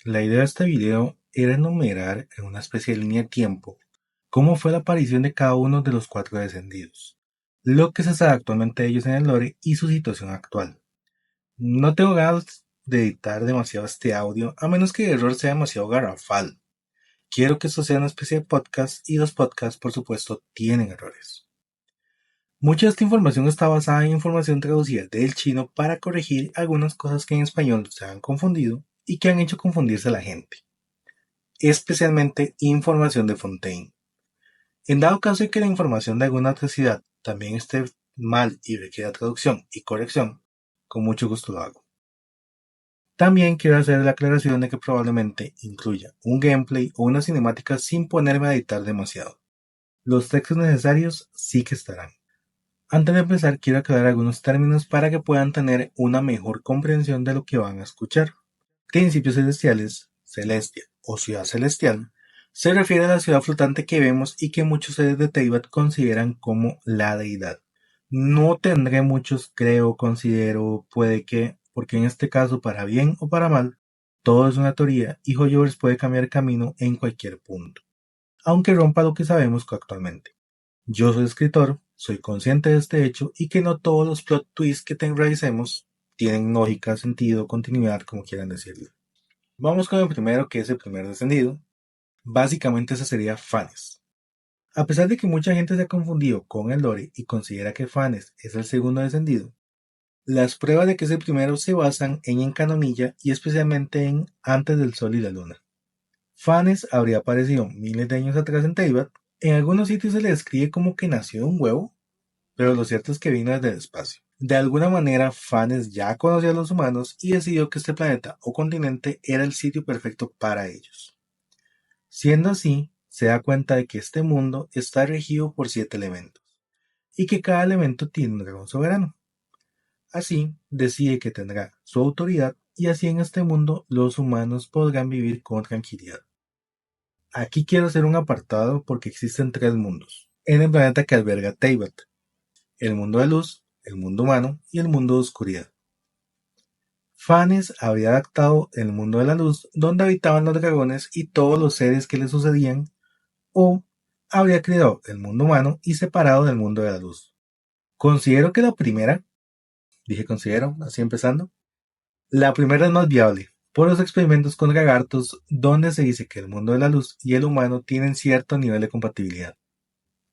La idea de este video era enumerar en una especie de línea de tiempo cómo fue la aparición de cada uno de los cuatro descendidos, lo que se sabe actualmente de ellos en el lore y su situación actual. No tengo ganas de editar demasiado este audio a menos que el error sea demasiado garrafal. Quiero que esto sea una especie de podcast y los podcasts por supuesto tienen errores. Mucha de esta información está basada en información traducida del chino para corregir algunas cosas que en español se han confundido y que han hecho confundirse a la gente, especialmente información de Fontaine. En dado caso de que la información de alguna otra ciudad también esté mal y requiera traducción y corrección, con mucho gusto lo hago. También quiero hacer la aclaración de que probablemente incluya un gameplay o una cinemática sin ponerme a editar demasiado. Los textos necesarios sí que estarán. Antes de empezar quiero aclarar algunos términos para que puedan tener una mejor comprensión de lo que van a escuchar. Principios celestiales, celestia o ciudad celestial, se refiere a la ciudad flotante que vemos y que muchos seres de Teyvat consideran como la deidad. No tendré muchos creo, considero, puede que, porque en este caso para bien o para mal, todo es una teoría y Hoyoverse puede cambiar camino en cualquier punto, aunque rompa lo que sabemos actualmente. Yo soy escritor, soy consciente de este hecho y que no todos los plot twists que realicemos tienen lógica, sentido, continuidad, como quieran decirlo. Vamos con el primero, que es el primer descendido. Básicamente ese sería Phanes. A pesar de que mucha gente se ha confundido con el lore y considera que Phanes es el segundo descendido, las pruebas de que es el primero se basan en Enkanomiya y especialmente en Antes del Sol y la Luna. Phanes habría aparecido miles de años atrás en Teyvat. En algunos sitios se le describe como que nació de un huevo, pero lo cierto es que vino desde el espacio. De alguna manera, Phanes ya conocía a los humanos y decidió que este planeta o continente era el sitio perfecto para ellos. Siendo así, se da cuenta de que este mundo está regido por 7 elementos, y que cada elemento tiene un dragón soberano. Así, decide que tendrá su autoridad y así en este mundo los humanos podrán vivir con tranquilidad. Aquí quiero hacer un apartado porque existen 3 mundos en el planeta que alberga Teyvat: el mundo de luz, el mundo humano y el mundo de oscuridad. Phanes habría adaptado el mundo de la luz, donde habitaban los dragones y todos los seres que le sucedían, o habría creado el mundo humano y separado del mundo de la luz. Considero que la primera, así empezando, la primera es más viable, por los experimentos con lagartos, donde se dice que el mundo de la luz y el humano tienen cierto nivel de compatibilidad.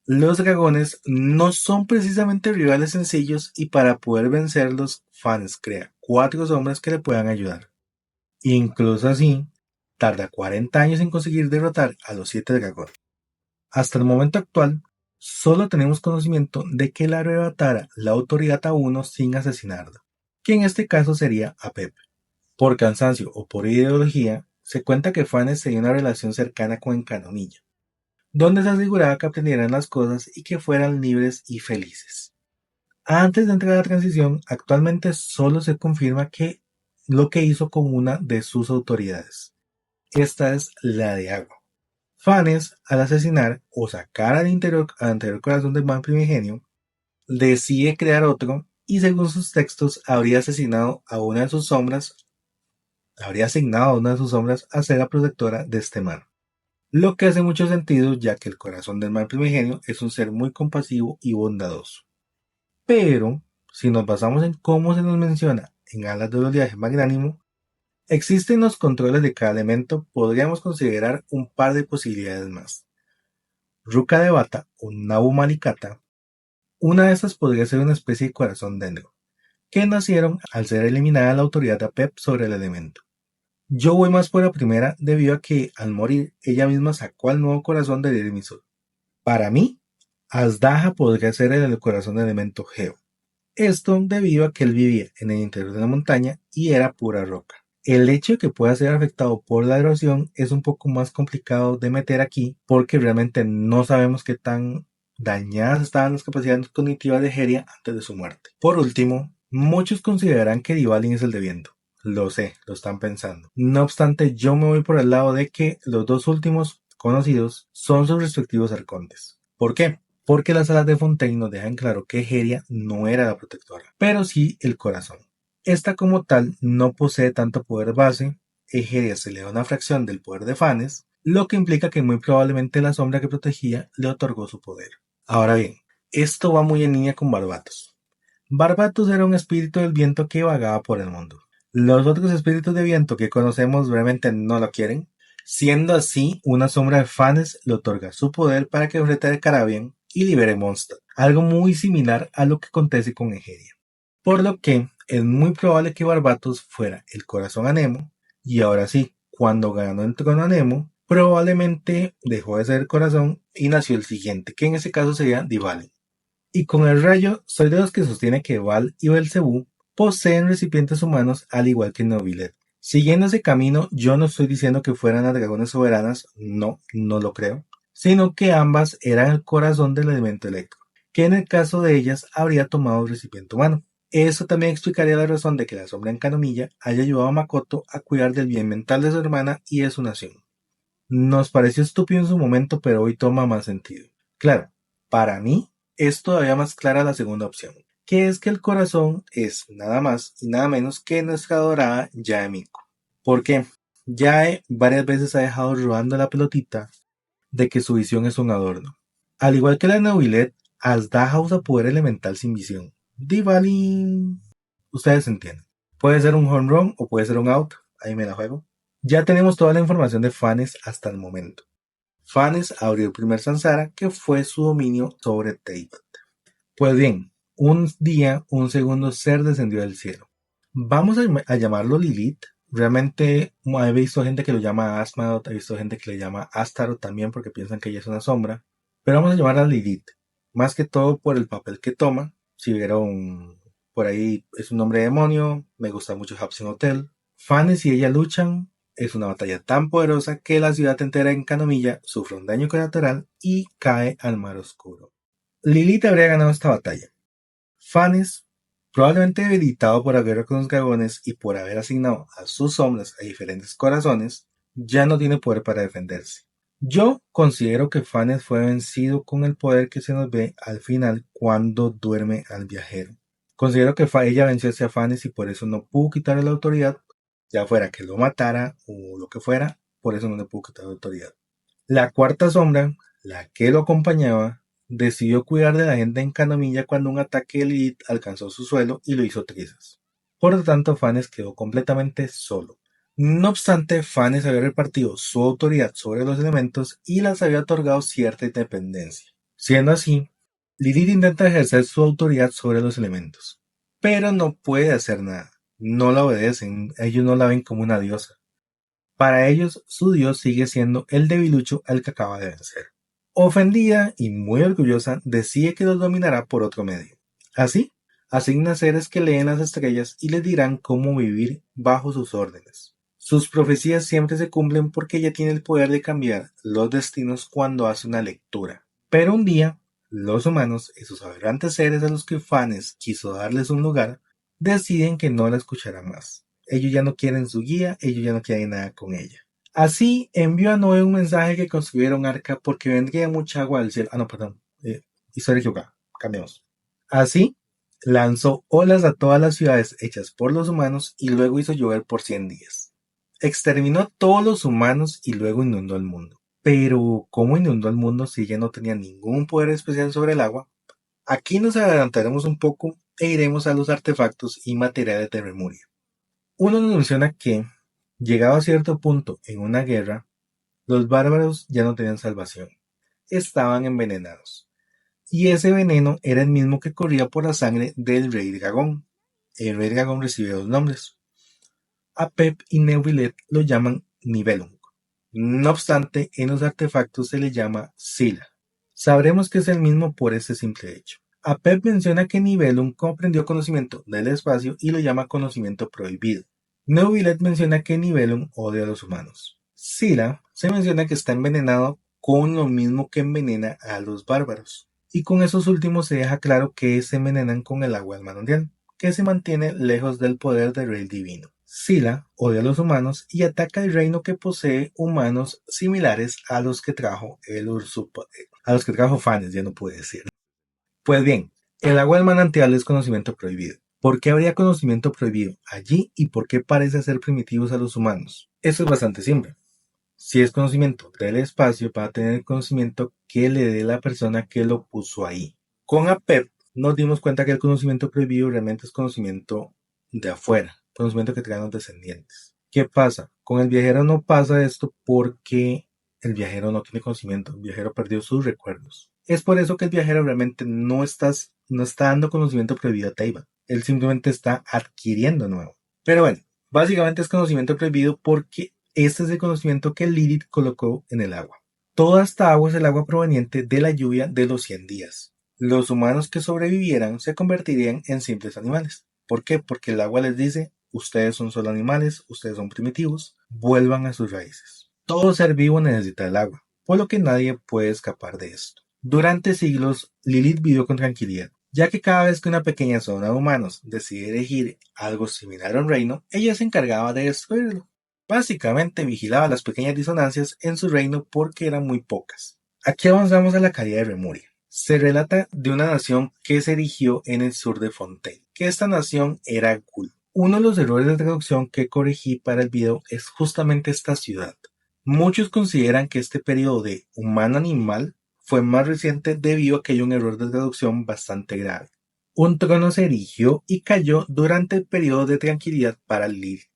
Los dragones no son precisamente rivales sencillos y para poder vencerlos, Phanes crea 4 hombres que le puedan ayudar. Incluso así, tarda 40 años en conseguir derrotar a los 7 dragones. Hasta el momento actual, solo tenemos conocimiento de que le arrebatara la autoridad a uno sin asesinarlo, que en este caso sería a Pep. Por cansancio o por ideología, se cuenta que Phanes tenía una relación cercana con Enkanomiya, donde se aseguraba que aprendieran las cosas y que fueran libres y felices. Antes de entrar a la transición, actualmente solo se confirma que lo que hizo con una de sus autoridades. Esta es la de agua. Phanes, al asesinar o sacar al anterior corazón del man primigenio, decide crear otro y según sus textos habría asignado a una de sus sombras a ser la protectora de este man. Lo que hace mucho sentido, ya que el corazón del mal primigenio es un ser muy compasivo y bondadoso. Pero, si nos basamos en cómo se nos menciona en Alas del Oleaje Magnánimo, existen los controles de cada elemento, podríamos considerar un par de posibilidades más. Ruka de Bata o Nabu Malikata, una de estas podría ser una especie de corazón dendro, que nacieron al ser eliminada la autoridad de Apep sobre el elemento. Yo voy más por la primera debido a que al morir ella misma sacó al nuevo corazón de Irmisol. Para mí, Azdaja podría ser el corazón del elemento Geo. Esto debido a que él vivía en el interior de la montaña y era pura roca. El hecho de que pueda ser afectado por la erosión es un poco más complicado de meter aquí porque realmente no sabemos qué tan dañadas estaban las capacidades cognitivas de Heria antes de su muerte. Por último, muchos consideran que Divalin es el de viento. Lo sé, lo están pensando. No obstante, yo me voy por el lado de que los dos últimos conocidos son sus respectivos arcontes. ¿Por qué? Porque las alas de Fontaine nos dejan claro que Heria no era la protectora, pero sí el corazón. Esta como tal no posee tanto poder base, Egeria se le da una fracción del poder de Phanes, lo que implica que muy probablemente la sombra que protegía le otorgó su poder. Ahora bien, esto va muy en línea con Barbatos. Barbatos era un espíritu del viento que vagaba por el mundo. Los otros espíritus de viento que conocemos realmente no lo quieren. Siendo así, una sombra de Phanes le otorga su poder para que enfrente a Carabian y libere Mondstadt, algo muy similar a lo que acontece con Egeria. Por lo que es muy probable que Barbatos fuera el corazón a Nemo, y ahora sí, cuando ganó el trono a Nemo, probablemente dejó de ser el corazón y nació el siguiente, que en ese caso sería Dvalin. Y con el rayo, soy de los que sostiene que Val y Belcebú poseen recipientes humanos al igual que Neuvillette. Siguiendo ese camino, yo no estoy diciendo que fueran las dragones soberanas, no lo creo, sino que ambas eran el corazón del elemento electro, que en el caso de ellas habría tomado el recipiente humano. Eso también explicaría la razón de que la sombra en Kanomiya haya ayudado a Makoto a cuidar del bien mental de su hermana y de su nación. Nos pareció estúpido en su momento, pero hoy toma más sentido. Claro, para mí es todavía más clara la segunda opción, que es que el corazón es nada más y nada menos que nuestra adorada Yae Miko. ¿Por qué? Yae varias veces ha dejado rodando la pelotita de que su visión es un adorno. Al igual que la Neuvillette, Azdaja usa poder elemental sin visión. Dvalin, ustedes entienden. Puede ser un home run o puede ser un out, ahí me la juego. Ya tenemos toda la información de Phanes hasta el momento. Phanes abrió el primer Samsara, que fue su dominio sobre Teyvat. Pues bien, un día un segundo ser descendió del cielo. Vamos a llamarlo Lilith. Realmente he visto gente que lo llama Asmadoth, he visto gente que le llama Astaroth también porque piensan que ella es una sombra. Pero vamos a llamarla Lilith. Más que todo por el papel que toma. Si vieron por ahí, es un nombre de demonio. Me gusta mucho Hapsin Hotel. Phanes y ella luchan. Es una batalla tan poderosa que la ciudad entera en Kanomiya sufre un daño colateral y cae al mar oscuro. Lilith habría ganado esta batalla. Phanes, probablemente debilitado por la guerra con los dragones y por haber asignado a sus sombras a diferentes corazones, ya no tiene poder para defenderse. Yo considero que Phanes fue vencido con el poder que se nos ve al final cuando duerme al viajero. Considero que ella venció hacia Phanes y por eso no pudo quitarle la autoridad, ya fuera que lo matara o lo que fuera, por eso no le pudo quitar la autoridad. La cuarta sombra, la que lo acompañaba, decidió cuidar de la gente en Kanomiya cuando un ataque de Lilith alcanzó su suelo y lo hizo trizas. Por lo tanto, Phanes quedó completamente solo. No obstante, Phanes había repartido su autoridad sobre los elementos y les había otorgado cierta independencia. Siendo así, Lilith intenta ejercer su autoridad sobre los elementos, pero no puede hacer nada. No la obedecen, ellos no la ven como una diosa. Para ellos, su dios sigue siendo el debilucho al que acaba de vencer. Ofendida y muy orgullosa, decide que los dominará por otro medio. Así, asigna seres que leen las estrellas y les dirán cómo vivir bajo sus órdenes. Sus profecías siempre se cumplen porque ella tiene el poder de cambiar los destinos cuando hace una lectura. Pero un día, los humanos, esos aberrantes seres a los que Phanes quiso darles un lugar, deciden que no la escucharán más. Ellos ya no quieren su guía, ellos ya no quieren nada con ella. Así envió a Noé un mensaje que construyera un arca porque vendría mucha agua del cielo. Ah, no, perdón. Historia equivocada. Cambiamos. Así lanzó olas a todas las ciudades hechas por los humanos y luego hizo llover por 100 días. Exterminó todos los humanos y luego inundó el mundo. Pero, ¿cómo inundó el mundo si ella no tenía ningún poder especial sobre el agua? Aquí nos adelantaremos un poco e iremos a los artefactos y materiales de Lemuria. Uno nos menciona que, llegado a cierto punto en una guerra, los bárbaros ya no tenían salvación. Estaban envenenados. Y ese veneno era el mismo que corría por la sangre del rey dragón. El rey dragón recibe dos nombres. Apep y Neuvillette lo llaman Nibelung. No obstante, en los artefactos se le llama Sila. Sabremos que es el mismo por este simple hecho. Apep menciona que Nibelung comprendió conocimiento del espacio y lo llama conocimiento prohibido. Neuvillette menciona que Nibelung odia a los humanos. Sila se menciona que está envenenado con lo mismo que envenena a los bárbaros. Y con esos últimos se deja claro que se envenenan con el agua del manantial, que se mantiene lejos del poder del rey divino. Sila odia a los humanos y ataca el reino que posee humanos similares a los que trajo a los que trajo Phanes, ya no pude decir. Pues bien, el agua del manantial es conocimiento prohibido. ¿Por qué habría conocimiento prohibido allí y por qué parece ser primitivos a los humanos? Eso es bastante simple. Si es conocimiento del espacio, va a tener conocimiento que le dé la persona que lo puso ahí. Con APEP nos dimos cuenta que el conocimiento prohibido realmente es conocimiento de afuera, conocimiento que traen los descendientes. ¿Qué pasa? Con el viajero no pasa esto porque el viajero no tiene conocimiento, el viajero perdió sus recuerdos. Es por eso que el viajero realmente no está dando conocimiento prohibido a Teiva. Él simplemente está adquiriendo nuevo. Pero bueno, básicamente es conocimiento prohibido porque este es el conocimiento que Lilith colocó en el agua. Toda esta agua es el agua proveniente de la lluvia de los 100 días. Los humanos que sobrevivieran se convertirían en simples animales. ¿Por qué? Porque el agua les dice, ustedes son solo animales, ustedes son primitivos, vuelvan a sus raíces. Todo ser vivo necesita el agua, por lo que nadie puede escapar de esto. Durante siglos, Lilith vivió con tranquilidad, ya que cada vez que una pequeña zona de humanos decide elegir algo similar a un reino, ella se encargaba de destruirlo. Básicamente vigilaba las pequeñas disonancias en su reino porque eran muy pocas. Aquí avanzamos a la caída de Remuria. Se relata de una nación que se erigió en el sur de Fontaine, que esta nación era Gul. Uno de los errores de traducción que corregí para el video es justamente esta ciudad. Muchos consideran que este periodo de humano-animal fue más reciente debido a que hay un error de traducción bastante grave. Un trono se erigió y cayó durante el periodo de tranquilidad para Lilith.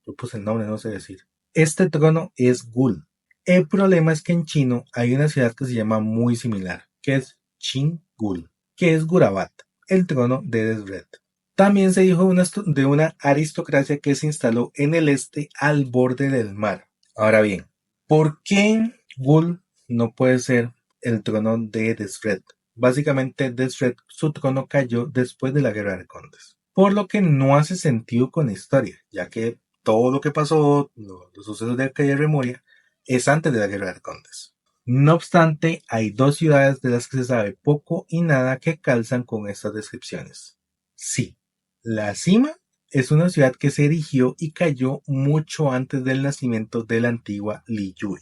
Yo puse el nombre, no sé decir. Este trono es Gul. El problema es que en chino hay una ciudad que se llama muy similar, que es Chin-Gul, que es Gurabat, el trono de Desret. También se dijo de una aristocracia que se instaló en el este al borde del mar. Ahora bien, ¿por qué Gul no puede ser el trono de Desret? Básicamente Desret, su trono cayó después de la Guerra de Condes, por lo que no hace sentido con la historia, ya que todo lo que pasó, los sucesos de aquella Remoria, es antes de la Guerra de Condes. No obstante, hay dos ciudades de las que se sabe poco y nada que calzan con estas descripciones. Sí, la Cima es una ciudad que se erigió y cayó mucho antes del nacimiento de la antigua Liyue.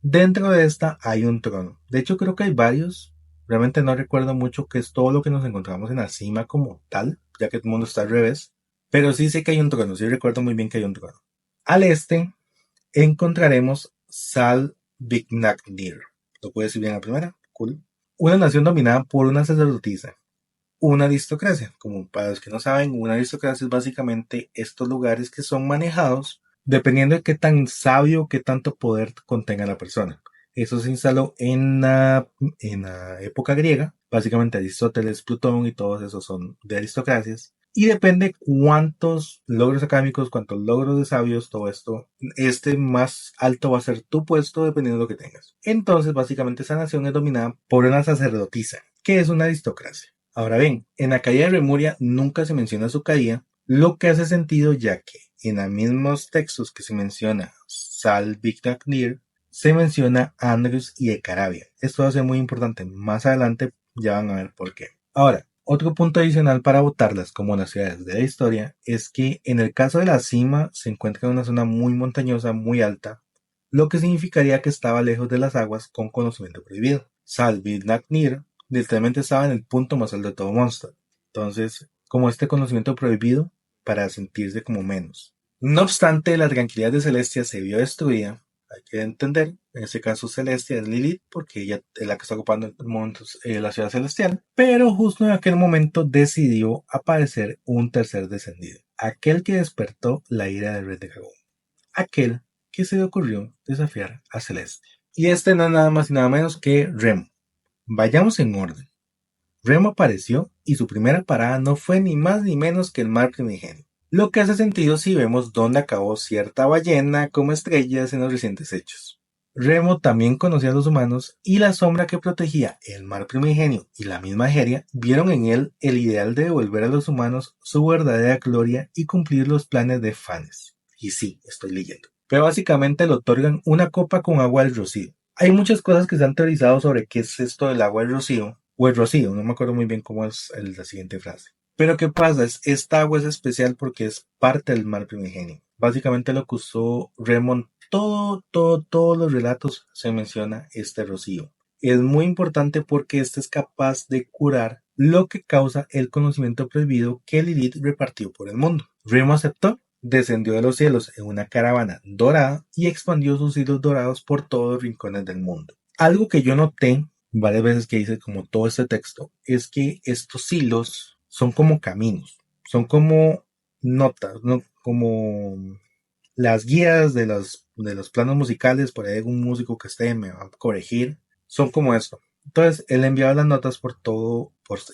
Dentro de esta hay un trono. De hecho, creo que hay varios. Realmente no recuerdo mucho qué es todo lo que nos encontramos en la cima como tal, ya que el mundo está al revés. Pero sí sé que hay un trono, sí recuerdo muy bien que hay un trono. Al este encontraremos Sal-Bignagdir. ¿Lo puedes decir bien a la primera? Cool. Una nación dominada por una sacerdotisa. Una aristocracia. Como para los que no saben, una aristocracia es básicamente estos lugares que son manejados dependiendo de qué tan sabio o qué tanto poder contenga la persona. Eso se instaló en la época griega. Básicamente Aristóteles, Plutón y todos esos son de aristocracias. Y depende cuántos logros académicos, cuántos logros de sabios, todo esto, más alto va a ser tu puesto dependiendo de lo que tengas. Entonces, básicamente esa nación es dominada por una sacerdotisa, que es una aristocracia. Ahora bien, en la caída de Remuria nunca se menciona su caída, lo que hace sentido ya que en los mismos textos que se menciona Sal-Bignagdir, se menciona Andrus y Ecarabia. Esto va a ser muy importante. Más adelante ya van a ver por qué. Ahora, otro punto adicional para votarlas como las ciudades de la historia es que en el caso de la cima se encuentra en una zona muy montañosa, muy alta, lo que significaría que estaba lejos de las aguas con conocimiento prohibido. Sal-Bignagdir literalmente estaba en el punto más alto de todo Monster. Entonces, como este conocimiento prohibido para sentirse como menos. No obstante, la tranquilidad de Celestia se vio destruida. Hay que entender, en este caso Celestia es Lilith, porque ella es la que está ocupando el mundo, la ciudad celestial. Pero justo en aquel momento decidió aparecer un tercer descendido. Aquel que despertó la ira del Rey de Dragón. Aquel que se le ocurrió desafiar a Celestia. Y este no es nada más y nada menos que Remo. Vayamos en orden. Remo apareció y su primera parada no fue ni más ni menos que el mar primigenio. Lo que hace sentido si vemos dónde acabó cierta ballena como estrellas en los recientes hechos. Remo también conocía a los humanos y la sombra que protegía el mar primigenio y la misma Egeria vieron en él el ideal de devolver a los humanos su verdadera gloria y cumplir los planes de Fanes. Y sí, estoy leyendo. Pero básicamente le otorgan una copa con agua del rocío. Hay muchas cosas que se han teorizado sobre qué es esto del agua del rocío, o el rocío, no me acuerdo muy bien cómo es la siguiente frase. Pero ¿qué pasa? Esta agua es especial porque es parte del mar primigenio. Básicamente lo que usó Remond, todos los relatos se menciona este rocío. Es muy importante porque este es capaz de curar lo que causa el conocimiento prohibido que Lilith repartió por el mundo. Remo aceptó, descendió de los cielos en una caravana dorada y expandió sus hilos dorados por todos los rincones del mundo. Algo que yo noté varias veces que dice como todo este texto es que estos hilos son como caminos, son como notas, ¿no? Como las guías de los planos musicales. Por ahí algún músico que esté me va a corregir, son como esto. Entonces él enviaba las notas por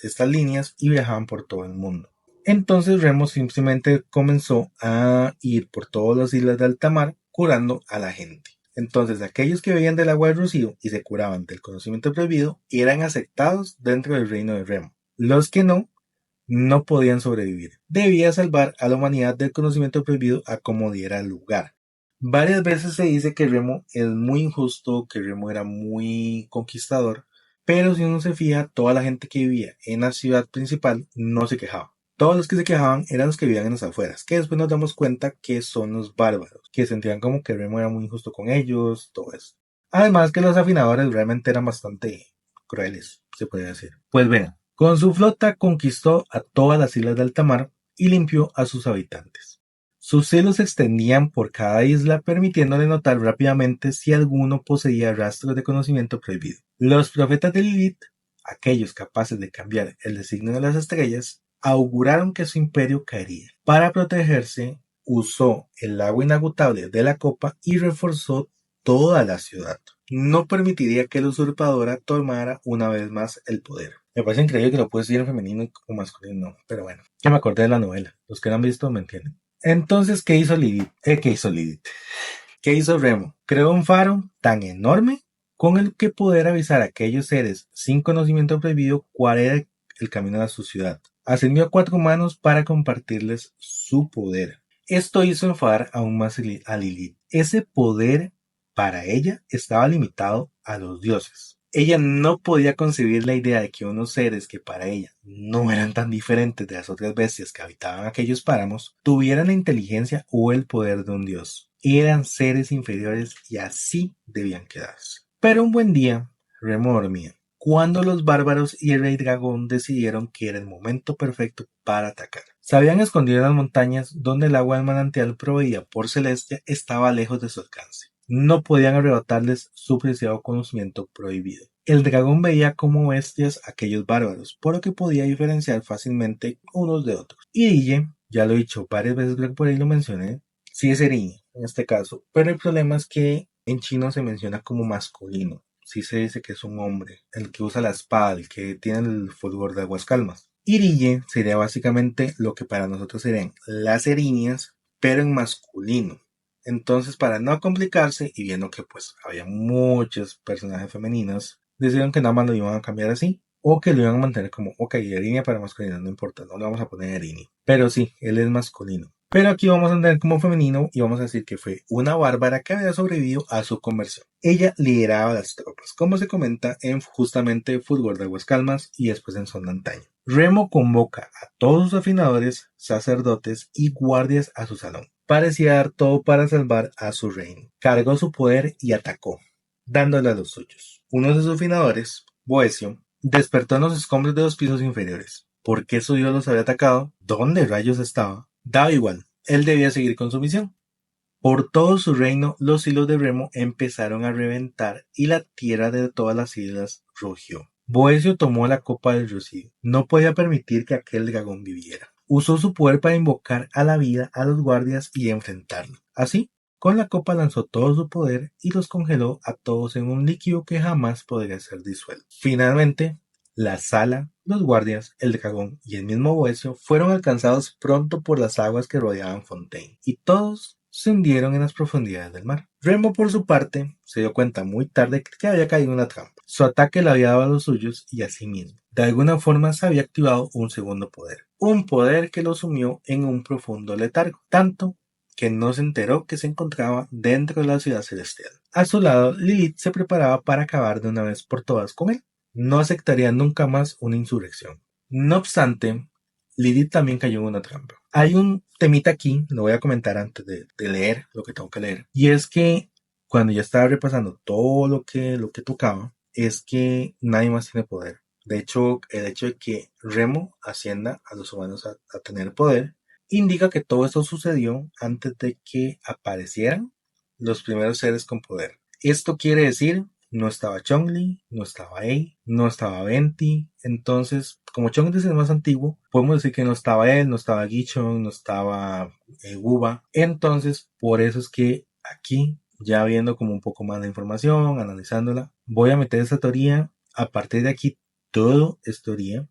estas líneas y viajaban por todo el mundo. Entonces Remo simplemente comenzó a ir por todas las islas de alta mar curando a la gente. Entonces aquellos que bebían del agua del rocío y se curaban del conocimiento prohibido eran aceptados dentro del reino de Remo. Los que no podían sobrevivir. Debía salvar a la humanidad del conocimiento prohibido a como diera lugar. Varias veces se dice que Remo es muy injusto, que Remo era muy conquistador, pero si uno se fija, toda la gente que vivía en la ciudad principal no se quejaba. Todos los que se quejaban eran los que vivían en las afueras, que después nos damos cuenta que son los bárbaros, que sentían como que Remo era muy injusto con ellos, todo eso. Además que los afinadores realmente eran bastante crueles, se podría decir. Pues vean, con su flota conquistó a todas las islas de alta mar y limpió a sus habitantes. Sus celos se extendían por cada isla, permitiéndole notar rápidamente si alguno poseía rastros de conocimiento prohibido. Los profetas de Lilith, aquellos capaces de cambiar el designio de las estrellas, auguraron que su imperio caería. Para protegerse, usó el agua inagotable de la copa y reforzó toda la ciudad. No permitiría que la usurpadora tomara una vez más el poder. Me parece increíble que lo puedes decir en femenino o masculino, pero bueno, que me acordé de la novela. Los que no han visto me entienden. Entonces, ¿qué hizo Lilith? ¿Qué hizo Remo? Creó un faro tan enorme con el que poder avisar a aquellos seres sin conocimiento prohibido cuál era el camino a su ciudad. Ascendió a 4 humanos para compartirles su poder. Esto hizo enfadar aún más a Lilith. Ese poder para ella estaba limitado a los dioses. Ella no podía concebir la idea de que unos seres que para ella no eran tan diferentes de las otras bestias que habitaban aquellos páramos, tuvieran la inteligencia o el poder de un dios. Eran seres inferiores y así debían quedarse. Pero un buen día, Remo dormía, cuando los bárbaros y el rey dragón decidieron que era el momento perfecto para atacar. Se habían escondido en las montañas donde el agua del manantial proveída por Celestia estaba lejos de su alcance. No podían arrebatarles su preciado conocimiento prohibido. El dragón veía como bestias a aquellos bárbaros, por lo que podía diferenciar fácilmente unos de otros. Y Dille, ya lo he dicho varias veces, creo que por ahí lo mencioné, sí es Eriño en este caso, pero el problema es que en chino se menciona como masculino. Sí se dice que es un hombre, el que usa la espada, el que tiene el fulgor de aguas calmas. Irille sería básicamente lo que para nosotros serían las eriñas, pero en masculino. Entonces, para no complicarse y viendo que pues había muchos personajes femeninos, decidieron que nada más lo iban a cambiar así o que lo iban a mantener como, ok, Erinia para masculino, no importa, no le vamos a poner Erini. Pero sí, él es masculino. Pero aquí vamos a tener como femenino y vamos a decir que fue una bárbara que había sobrevivido a su conversión. Ella lideraba las tropas, como se comenta en justamente Fulgor de Aguas Calmas y después en Son de Antaño. Remo convoca a todos sus afinadores, sacerdotes y guardias a su salón. Parecía dar todo para salvar a su reino. Cargó su poder y atacó, dándole a los suyos. Uno de sus afinadores, Boecio, despertó en los escombros de los pisos inferiores. ¿Por qué su dios los había atacado? ¿Dónde rayos estaba? Daba igual, él debía seguir con su misión. Por todo su reino, los hilos de Remo empezaron a reventar y la tierra de todas las islas rugió. Boecio tomó la copa del rocío. No podía permitir que aquel dragón viviera. Usó su poder para invocar a la vida a los guardias y enfrentarlo. Así, con la copa lanzó todo su poder y los congeló a todos en un líquido que jamás podría ser disuelto. Finalmente, la sala, los guardias, el dragón y el mismo Boecio fueron alcanzados pronto por las aguas que rodeaban Fontaine, y todos se hundieron en las profundidades del mar. Remo, por su parte, se dio cuenta muy tarde que había caído en una trampa. Su ataque le había dado a los suyos y a sí mismo. De alguna forma se había activado un segundo poder. Un poder que lo sumió en un profundo letargo, tanto que no se enteró que se encontraba dentro de la ciudad celestial. A su lado, Lilith se preparaba para acabar de una vez por todas con él. No aceptaría nunca más una insurrección. No obstante, Lilith también cayó en una trampa. Hay un temita aquí, lo voy a comentar antes de leer lo que tengo que leer, y es que cuando ya estaba repasando todo lo que tocaba, es que nadie más tiene poder. De hecho, el hecho de que Remo ascienda a los humanos a tener poder indica que todo esto sucedió antes de que aparecieran los primeros seres con poder. Esto quiere decir, no estaba Chongli, no estaba Ei, no estaba Venti. Entonces, como Chongli es el más antiguo, podemos decir que no estaba él, no estaba Gichon, no estaba Guba. Entonces, por eso es que aquí, ya viendo como un poco más de información, analizándola, voy a meter esa teoría. A partir de aquí, todo es teoría.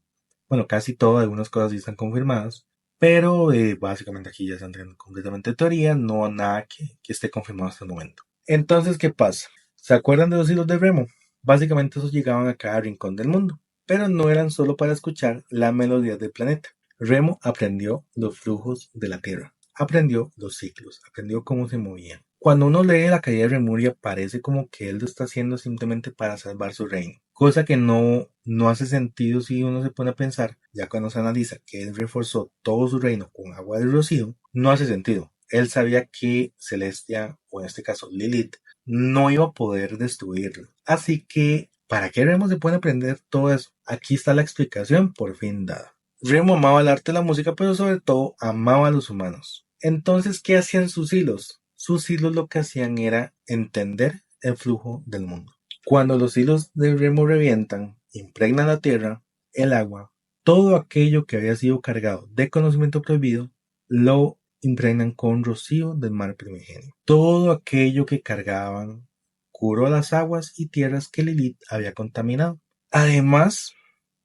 Bueno, casi todo, algunas cosas sí están confirmadas. Pero básicamente aquí ya están completamente teoría, no nada que esté confirmado hasta el momento. Entonces, ¿qué pasa? ¿Se acuerdan de los hilos de Remo? Básicamente esos llegaban a cada rincón del mundo, pero no eran solo para escuchar la melodía del planeta. Remo aprendió los flujos de la Tierra, aprendió los ciclos, aprendió cómo se movían. Cuando uno lee la caída de Remuria parece como que él lo está haciendo simplemente para salvar su reino, cosa que no hace sentido si uno se pone a pensar, ya cuando se analiza que él reforzó todo su reino con agua del rocío, no hace sentido. Él sabía que Celestia, o en este caso Lilith, no iba a poder destruirlo. Así que, ¿para qué Remo se puede aprender todo eso? Aquí está la explicación por fin dada. Remo amaba el arte de la música, pero sobre todo amaba a los humanos. Entonces, ¿qué hacían sus hilos? Sus hilos lo que hacían era entender el flujo del mundo. Cuando los hilos de Remo revientan, impregnan la tierra, el agua, todo aquello que había sido cargado de conocimiento prohibido, lo impregnan con rocío del mar primigenio. Todo aquello que cargaban curó las aguas y tierras que Lilith había contaminado. Además,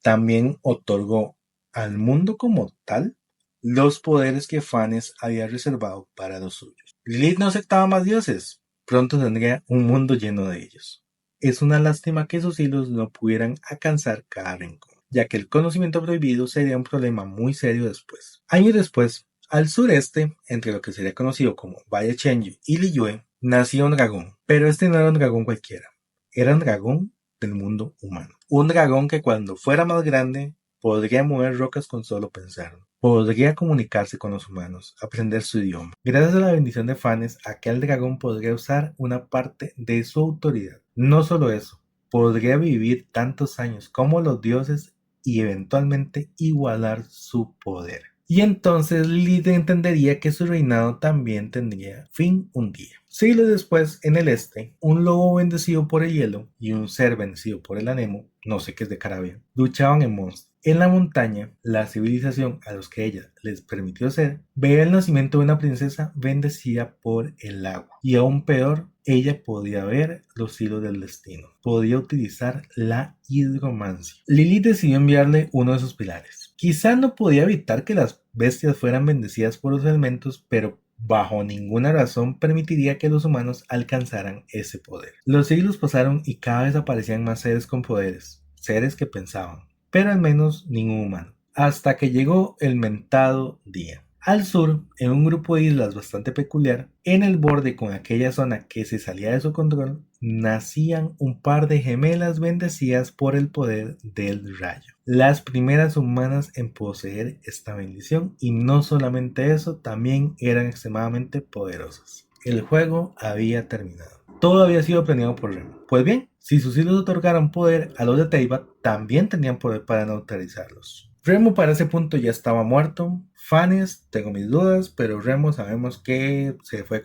también otorgó al mundo como tal los poderes que Fanes había reservado para los suyos. Lilith no aceptaba más dioses, pronto tendría un mundo lleno de ellos. Es una lástima que sus hilos no pudieran alcanzar cada rincón, ya que el conocimiento prohibido sería un problema muy serio después. Años después, al sureste, entre lo que sería conocido como Valle Chenyu y Liyue, nació un dragón, pero este no era un dragón cualquiera, era un dragón del mundo humano. Un dragón que cuando fuera más grande podría mover rocas con solo pensarlo. Podría comunicarse con los humanos, aprender su idioma. Gracias a la bendición de Fanes, aquel dragón podría usar una parte de su autoridad. No solo eso, podría vivir tantos años como los dioses y eventualmente igualar su poder. Y entonces Lilith entendería que su reinado también tendría fin un día. Siglos después, en el este, un lobo bendecido por el hielo y un ser bendecido por el anemo, no sé qué es de Carabia, luchaban en Mons. En la montaña, la civilización a los que ella les permitió ser, veía el nacimiento de una princesa bendecida por el agua. Y aún peor, ella podía ver los hilos del destino. Podía utilizar la hidromancia. Lilith decidió enviarle uno de sus pilares. Quizá no podía evitar que las bestias fueran bendecidas por los elementos, pero bajo ninguna razón permitiría que los humanos alcanzaran ese poder. Los siglos pasaron y cada vez aparecían más seres con poderes, seres que pensaban, pero al menos ningún humano, hasta que llegó el mentado día. Al sur, en un grupo de islas bastante peculiar, en el borde con aquella zona que se salía de su control, nacían un par de gemelas bendecidas por el poder del rayo. Las primeras humanas en poseer esta bendición, y no solamente eso, también eran extremadamente poderosas. El juego había terminado. Todo había sido planeado por Remo. Pues bien, si sus hilos otorgaron poder a los de Teyvat, también tenían poder para neutralizarlos. Remo para ese punto ya estaba muerto. Fanes, tengo mis dudas, pero Remo sabemos que se fue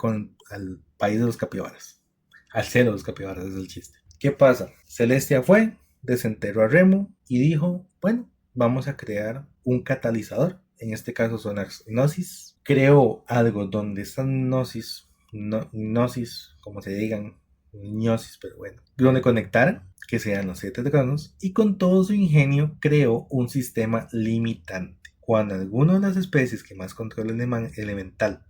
al país de los capibaras. Al cielo de los capibaras es el chiste. ¿Qué pasa? Celestia fue, desenterró a Remo y dijo, bueno, vamos a crear un catalizador. En este caso son las gnosis. Creó algo donde estas gnosis, como se digan, gnosis, pero bueno, donde conectaran, que sean los 7 tronos, y con todo su ingenio creó un sistema limitante. Cuando alguna de las especies que más control elemental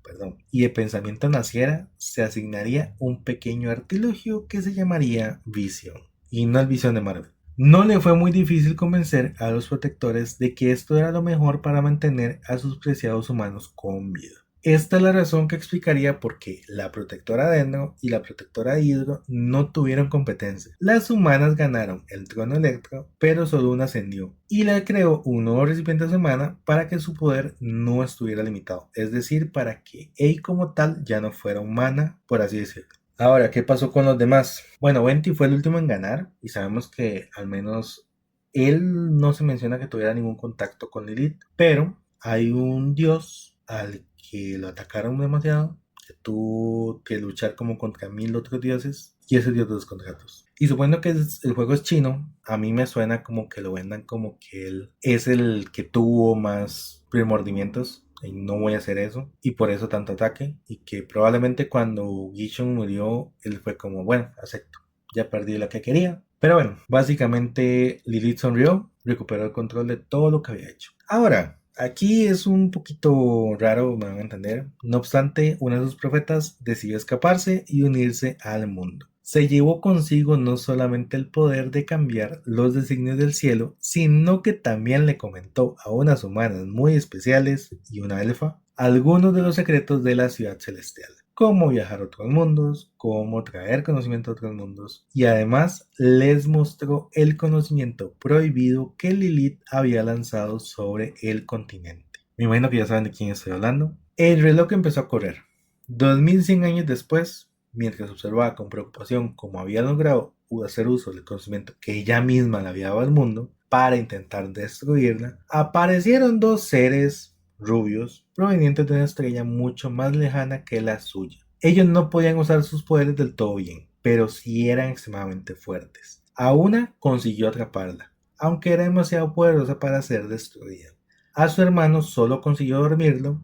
y de pensamiento naciera, se asignaría un pequeño artilugio que se llamaría visión, y no el visión de Marvel. No le fue muy difícil convencer a los protectores de que esto era lo mejor para mantener a sus preciados humanos con vida. Esta es la razón que explicaría por qué la protectora Dendro y la protectora Hidro no tuvieron competencia. Las humanas ganaron el trono Electro, pero solo una ascendió, y le creó un nuevo recipiente a su humana para que su poder no estuviera limitado, es decir, para que Ei como tal ya no fuera humana, por así decirlo. Ahora, ¿qué pasó con los demás? Bueno, Venti fue el último en ganar, y sabemos que al menos Él no se menciona que tuviera ningún contacto con Lilith, pero hay un dios al que lo atacaron demasiado, que tuvo que luchar como contra 1000 otros dioses, y ese dios de los contratos. Y suponiendo que el juego es chino, a mí me suena como que lo vendan como que él es el que tuvo más remordimientos y no voy a hacer eso, y por eso tanto ataque, y que probablemente cuando Gishon murió, él fue como, bueno, acepto, ya perdí lo que quería. Pero bueno, básicamente Lilith sonrió, recuperó el control de todo lo que había hecho. Ahora, aquí es un poquito raro, me van a entender. No obstante, uno de sus profetas decidió escaparse y unirse al mundo. Se llevó consigo no solamente el poder de cambiar los designios del cielo, sino que también le comentó a unas humanas muy especiales y una elfa algunos de los secretos de la ciudad celestial, cómo viajar a otros mundos, cómo traer conocimiento a otros mundos, y además les mostró el conocimiento prohibido que Lilith había lanzado sobre el continente. Me imagino que ya saben de quién estoy hablando. El reloj empezó a correr. 2100 años después, mientras observaba con preocupación cómo había logrado hacer uso del conocimiento que ella misma le había dado al mundo para intentar destruirla, aparecieron dos seres rubios provenientes de una estrella mucho más lejana que la suya. Ellos no podían usar sus poderes del todo bien, pero sí eran extremadamente fuertes. A una consiguió atraparla, aunque era demasiado poderosa para ser destruida. A su hermano solo consiguió dormirlo,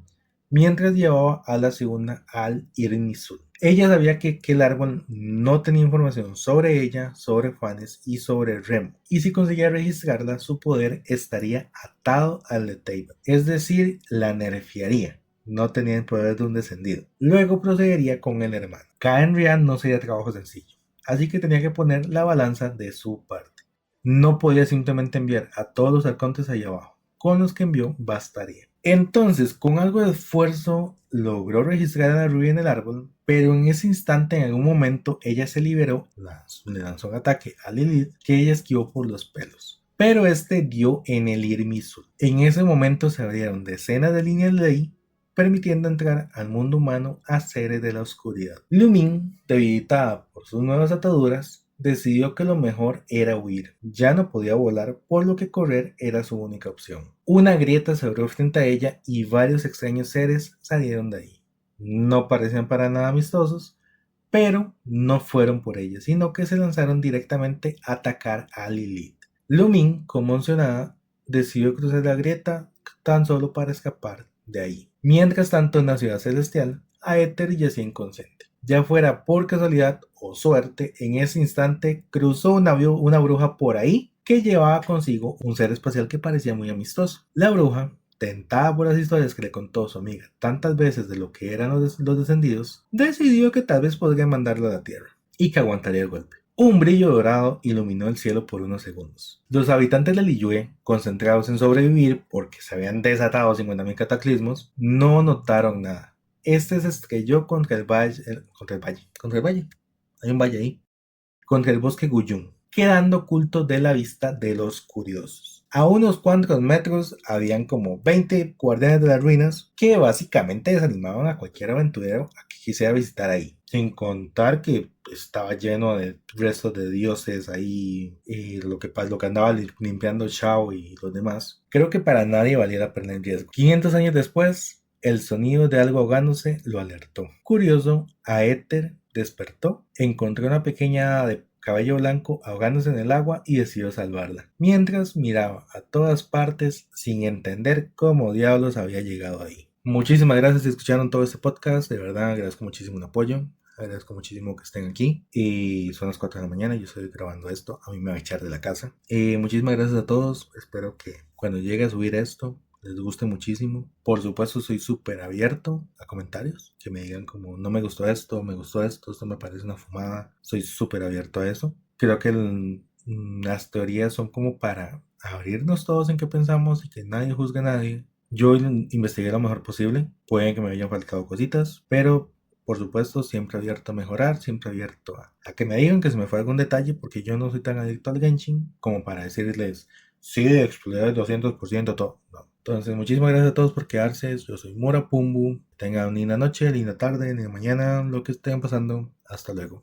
mientras llevaba a la segunda al Irmisul. Ella sabía que el árbol no tenía información sobre ella, sobre Juanes y sobre Remo, y si conseguía registrarla, su poder estaría atado al de Teyvat, es decir, la nerfearía. No tenía el poder de un descendido. Luego procedería con el hermano. Caen Rian no sería trabajo sencillo, así que tenía que poner la balanza de su parte. No podía simplemente enviar a todos los arcontes allá abajo. Con los que envió bastaría. Entonces, con algo de esfuerzo, logró registrar a la rubia en el árbol, pero en ese instante, en algún momento, ella se liberó, le lanzó un ataque a Lilith, que ella esquivó por los pelos. Pero este dio en el Irmisul. En ese momento se abrieron decenas de líneas de ley, permitiendo entrar al mundo humano a seres de la oscuridad. Lumin, debilitada por sus nuevas ataduras, decidió que lo mejor era huir. Ya no podía volar, por lo que correr era su única opción. Una grieta se abrió frente a ella y varios extraños seres salieron de ahí. No parecían para nada amistosos, pero no fueron por ella, sino que se lanzaron directamente a atacar a Lilith. Lumin, conmocionada, decidió cruzar la grieta tan solo para escapar de ahí. Mientras tanto, en la ciudad celestial, Aether yacía inconsciente. Ya fuera por casualidad o suerte, en ese instante cruzó una bruja por ahí que llevaba consigo un ser espacial que parecía muy amistoso. La bruja, tentada por las historias que le contó su amiga tantas veces de lo que eran los descendidos, decidió que tal vez podría mandarlo a la Tierra y que aguantaría el golpe. Un brillo dorado iluminó el cielo por unos segundos. Los habitantes de Liyue, concentrados en sobrevivir porque se habían desatado 50.000 cataclismos, no notaron nada. Este se estrelló contra el valle, hay un valle ahí, contra el bosque Guyun, quedando oculto de la vista de los curiosos. A unos cuantos metros habían como 20 guardianes de las ruinas que básicamente desanimaban a cualquier aventurero a que quisiera visitar ahí. Sin contar que estaba lleno de restos de dioses ahí y lo que andaba limpiando Shao y los demás. Creo que para nadie valía la pena el riesgo. 500 años después, el sonido de algo ahogándose lo alertó. Curioso, Aether despertó, encontró una pequeña de cabello blanco ahogándose en el agua y decidió salvarla, mientras miraba a todas partes sin entender cómo diablos había llegado ahí. Muchísimas gracias si escucharon todo este podcast, de verdad agradezco muchísimo el apoyo, agradezco muchísimo que estén aquí y son las 4 de la mañana, yo estoy grabando esto, a mí me va a echar de la casa. Muchísimas gracias a todos, espero que cuando llegue a subir esto les guste muchísimo. Por supuesto soy súper abierto a comentarios, que me digan como no me gustó esto, esto me parece una fumada. Soy súper abierto a eso. Creo que las teorías son como para abrirnos todos en qué pensamos y que nadie juzgue a nadie. Yo investigué lo mejor posible, pueden que me hayan faltado cositas, pero por supuesto siempre abierto a mejorar, siempre abierto a que me digan que se me fue algún detalle, porque yo no soy tan adicto al Genshin como para decirles sí, explodé el 200% todo. No. Entonces, muchísimas gracias a todos por quedarse. Yo soy Mura Pumbu. Tengan una linda noche, linda tarde, linda mañana, lo que estén pasando. Hasta luego.